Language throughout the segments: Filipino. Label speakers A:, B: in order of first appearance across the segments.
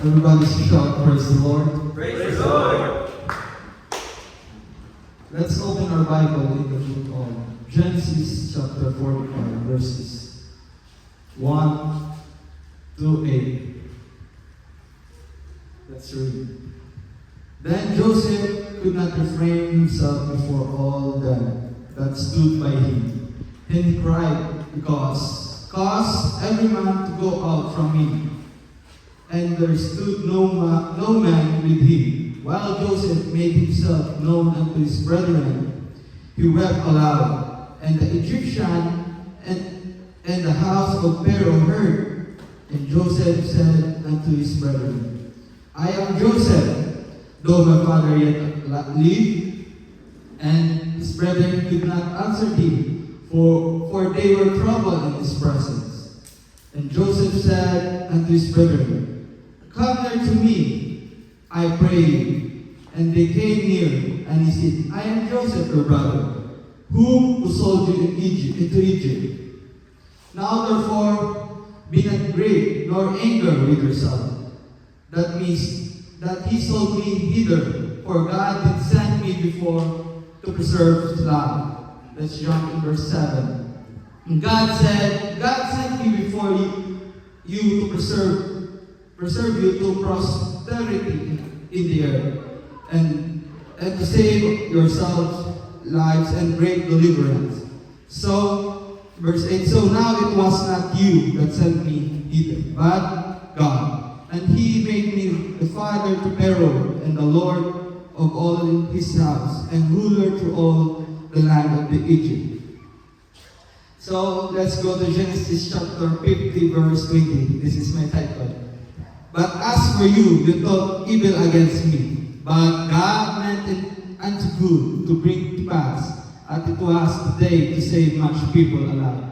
A: Everybody shout, praise the Lord.
B: Praise the Lord.
A: Let's open our Bible in the book of Genesis chapter 45, verses 1 to 8. Let's read. Then Joseph could not refrain himself before all them that stood by him. Then he cried, Cause every man to go out from me. And there stood no man with him. While Joseph made himself known unto his brethren, he wept aloud. And the Egyptian and the house of Pharaoh heard. And Joseph said unto his brethren, I am Joseph, though my father yet lived. And his brethren could not answer him, for they were troubled in his presence. And Joseph said unto his brethren, Come near to me, I pray you. And they came near, and he said, I am Joseph, your brother, who sold you into Egypt. Now therefore, be not grieved, nor anger with yourself. That means that he sold me hither, for God did send me before to preserve his life. Let's jump in verse 7. And God sent me before you to preserve you to prosperity in the earth, and to save yourselves lives and great deliverance. So, verse 8, so now it was not you that sent me hither, but God. And he made me the father to Pharaoh, and the Lord of all in his house, and ruler to all the land of the Egypt. So, let's go to Genesis chapter 50, verse 20. This is my title. But as for you, you thought evil against me, but God meant it unto good to bring to pass, as it was today to save much people alive.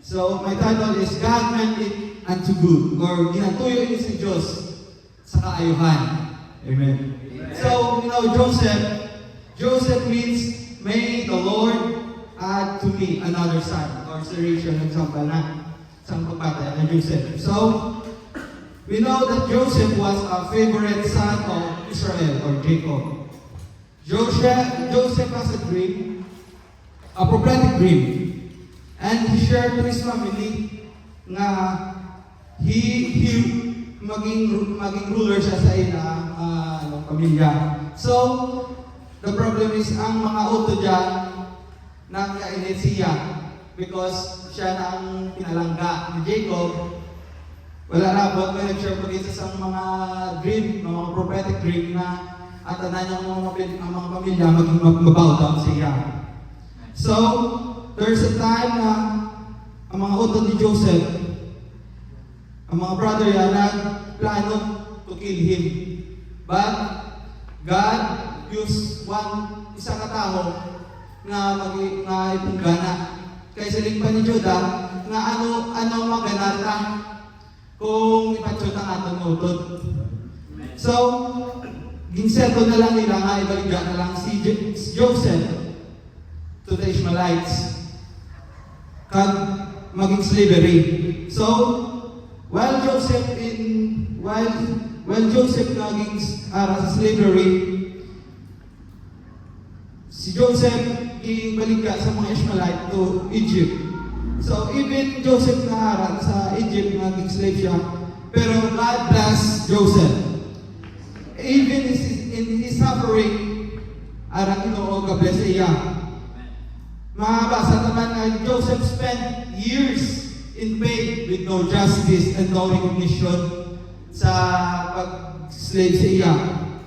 A: So, my title is God meant it unto good, or ginatuyo ini si Diyos sa kaayuhan. Amen. So, Joseph means, may the Lord add to me another son, or Syrian example na isang pagpatay na Joseph. So, we know that Joseph was a favorite son of Israel, or Jacob. Joseph has a dream, a prophetic dream, and he shared to his family na he maging ruler siya sa pamilya. So, the problem is ang mga uto dyan na kainit siya because siya na ang pinalangga ni Jacob. Wala na, buat may nag-share po dito sa mga dream, mga prophetic dream na at tanan ng mga pamilya maging mabow down siya. So, there's a time na ang mga utot ni Joseph, ang mga brother yan, nagplano to kill him. But, God used isang katao na ipunggana. Kaya siling pa ni Judah, na ano maganata kung ipatsot ang atong utod. So, ginseto na lang nila nga, ibaligya na lang si Joseph to the Ishmaelites kag maging slavery. So, while Joseph naging sa slavery, si Joseph ibaligya sa mga Ishmaelite to Egypt. So, even Joseph naharan sa Egypt, naging slave siya, pero God bless Joseph. Even in his suffering, arang Ginoo ka-bless iya. Mabasa naman na Joseph spent years in pain with no justice and no recognition sa pag-slave sa iya.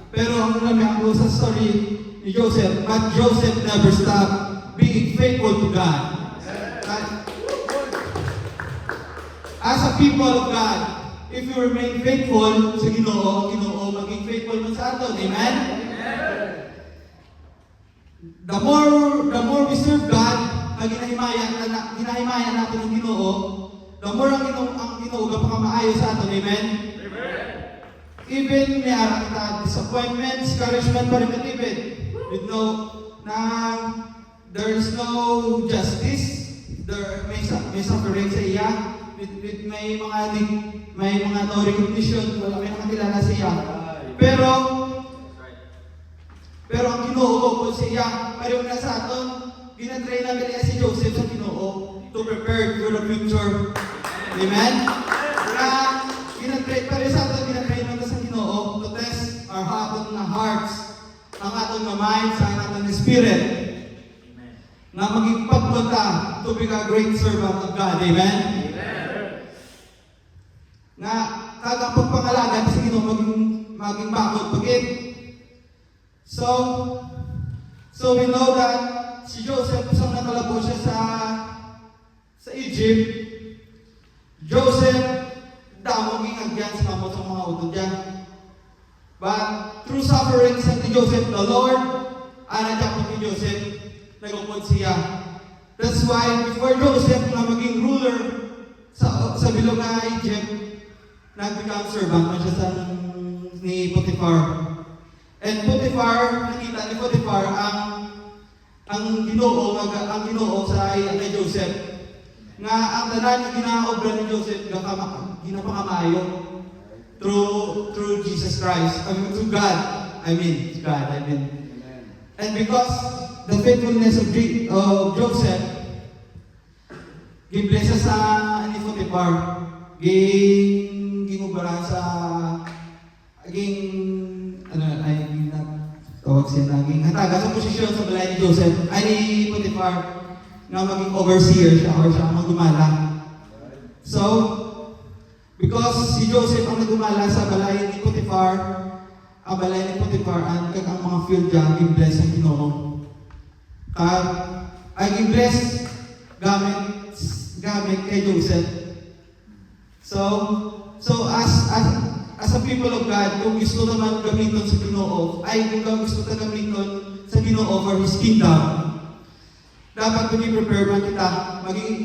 A: Pero ang namin sa story ni Joseph, but Joseph never stopped being faithful to God. As a people of God, if you remain faithful sa Ginoo, maging faithful man sa aton. Amen? The more we serve God, ginahimayan natin ang Ginoo, the more ang Ginoo gapaka-maayo sa aton. Amen? Even may ara kita disappointment, discouragement, pa rin with no na there is no justice, may suffering sa iya. With may mga no recognition, wala may kilala siya. Pero ang Ginoo ko siya, pareho na sa aton, ginatrain na gali si Joseph sa Ginoo to prepare for the future. Amen? Ginatrain, pareho sa aton, ginatrain na sa Ginoo to test our aton na hearts, ang aton na minds, ang aton na spirit. Na maging pagpunta to be a great servant of God. Amen? Na kagang pagpangalagan sa Ginoo maging bakod pagit. So we know that si Joseph isang nakalabo siya sa Egypt. Joseph damong ingagyan sa kamot ng mga utod niya. But through suffering sa ni Joseph, the Lord anadyak ni Joseph nagupod siya. That's why before Joseph na maging ruler sa bilog na Egypt, nag-become servant na siya ni Potiphar. And Potiphar, nakita ni Potiphar ang Ginoo sa kay Joseph. Nga ang tanan nga ginaobra ni Joseph ginapangamayo through Jesus Christ. Through God. God. And because the faithfulness of Joseph, giblesa sa ni Potiphar, ginubaran sa tawag siya naging hataga sa posisyon sa balay ni Joseph ay ni Potiphar na maging overseer siya or siya ang magdumala. So, because si Joseph ang nagdumala sa balay ni Potiphar, ang balay ni Potiphar ang mga field dyan, i-bless ang Ginoo. Ay i-bless gamit kay Joseph. So as a people of God, kung gusto naman gamiton sa Ginoo, kung gusto na gamiton sa Ginoo for His kingdom, dapat maging prepared man kita.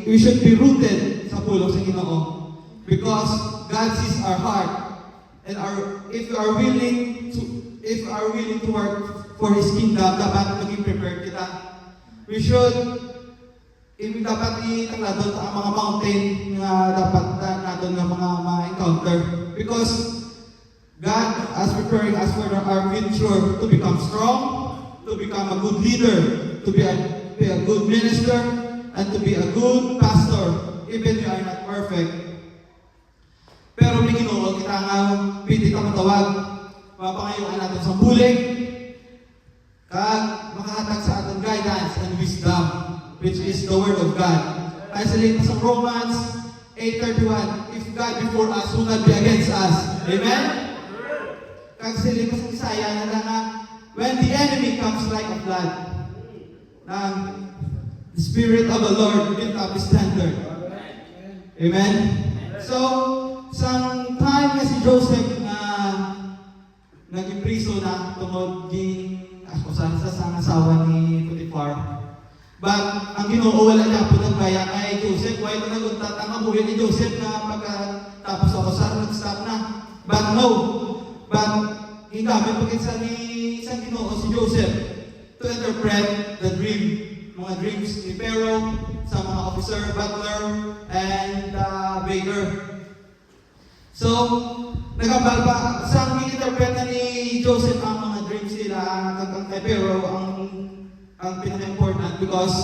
A: We should be rooted sa pulong sa Ginoo. Because God sees our heart. And if we are willing to work for His kingdom, dapat maging prepared kita. We should dapat itakladon ang mga mountain na dapat natin ng mga encounter. Because God is preparing us for our future to become strong, to become a good leader, to be a good minister, and to be a good pastor, even we are not perfect. Pero may Ginoo kita nga pili ka matawag, mapangayuan natin sa bulig, kag makahatag sa ating guidance and wisdom, which is the Word of God. Ay sa sa Romans 8:31, if God before us, who can be against us? Amen? Kag silip sa Isaiah na lang when the enemy comes like a flood, the Spirit of the Lord lift up His standard. Amen? So, sang time na si Joseph na naging priso na tungod ging akusan sa asawa ni Potiphar. But ang Ginoo wala niya po nagbaya kay Joseph. Why ito naguntat ang abuhin ni Joseph na pagkatapos ako sa nag-stop na. But no. But hingamit pagkat sa Ginoo si Joseph to interpret the dream. Mga dreams ni Pharaoh, sa mga officer, butler, and baker. So, nagambal pa. Sa interpret na ni Joseph ang mga dreams nila kay Pharaoh, ang pinaka-important because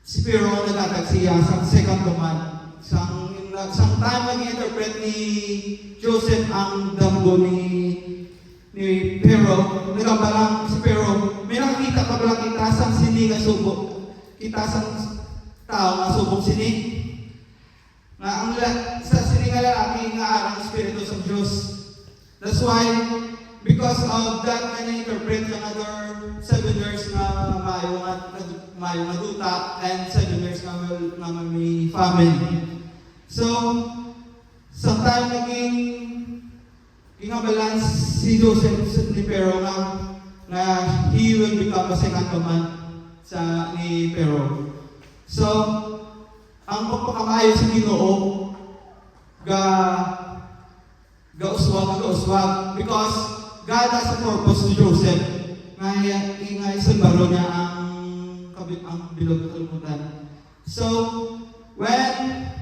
A: si Pharaoh nagtatag siya sa second command. Sang time nag-interpret ni Joseph ang damgo ni Pharaoh, nagkabalang si Pharaoh, may nakikita pa pala kita sang sini nga subok. Kita sang tao nga subok sini. Nga ang sa sini nga lalaki nga arang Espiritu sa Diyos. That's why, because of that na interpret yung other 7 years na mayo nga duta and 7 years na may famine. So, sometime naging balance si Joseph ni Pharaoh na he will become a second command ni Pharaoh. So, ang pagpakamayo sa Ginoo gauswag because God has a purpose to Joseph nga isang baro niya ang bilog na kalimutan. So, when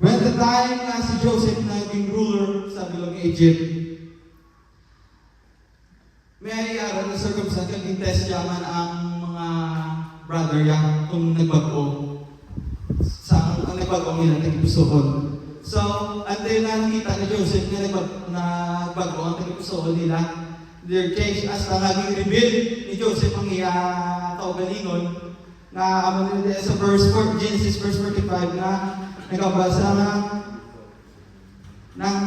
A: the time na si Joseph naging ruler sa bilog Egypt. May aral na circumstance kung test yaman ang mga brother yang kung nagbago sa ang nagbago nila nagpusoon. So, until na nakita ni Joseph na nagbago ang nagpusoon nila, their change as na naging reveal ni Joseph ang iya kaugalingon na sa verse 4, Genesis verse 45 na nagabasa ng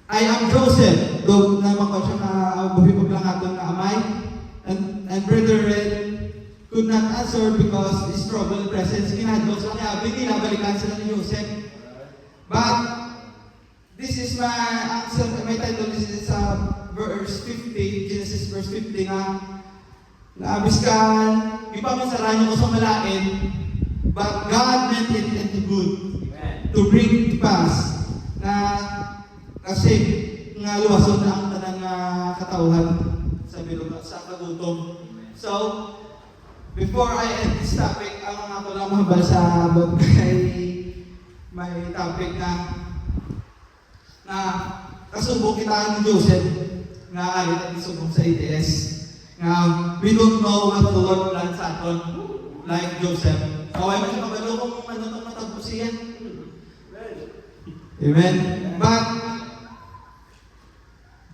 A: I am Joseph, though naman ko siya na buhipag lang ato na amay, and brethren could not answer because his troubled presence kinadlo sa kaya binabalikan sila ni Joseph. But this is my answer, my title is sa verse 50, Genesis verse 50 na abiskan, ipamasaran niyo ko sa malain, but God meant it into good. Amen. To bring to pass na kasi nga luwason na ang tanang katauhan sa bilog sa kagutom. So, before I end this topic, ang ako lang mahambal sa may topic na kasubok kita ni Joseph nga alit at isubok sa ATS. We don't know what the Lord plans sa aton, like Joseph. Kaway man siya kabalo kung ano itong matagpo siya. Amen.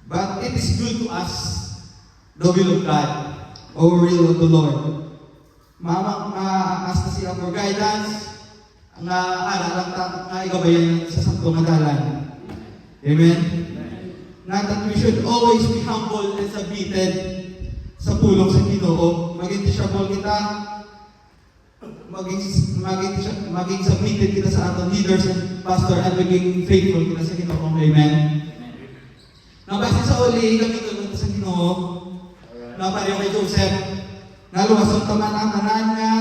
A: But it is good to us, the will of God, or will of the Lord. Ask na siya for guidance, nga alalang nga igabayan sa saktong adalan. Amen. Not that we should always be humble and submitted sa pulong sa Ginoo. Maging teachable kita, maging submitted kita sa ating leaders and pastor, at maging faithful kita sa Ginoo. Amen. Nabasa sa uli, kami tulad sa Ginoo, na pareho kay Joseph, naluwasan taman ang tanan nga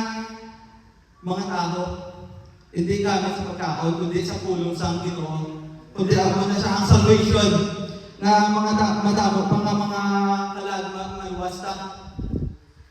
A: mga tao. Hindi gamit sa pagkaon, kundi sa pulong sa Ginoo. Kundi ako na siya ang salvation na mga madamo pang mga talagma, mga luwasta.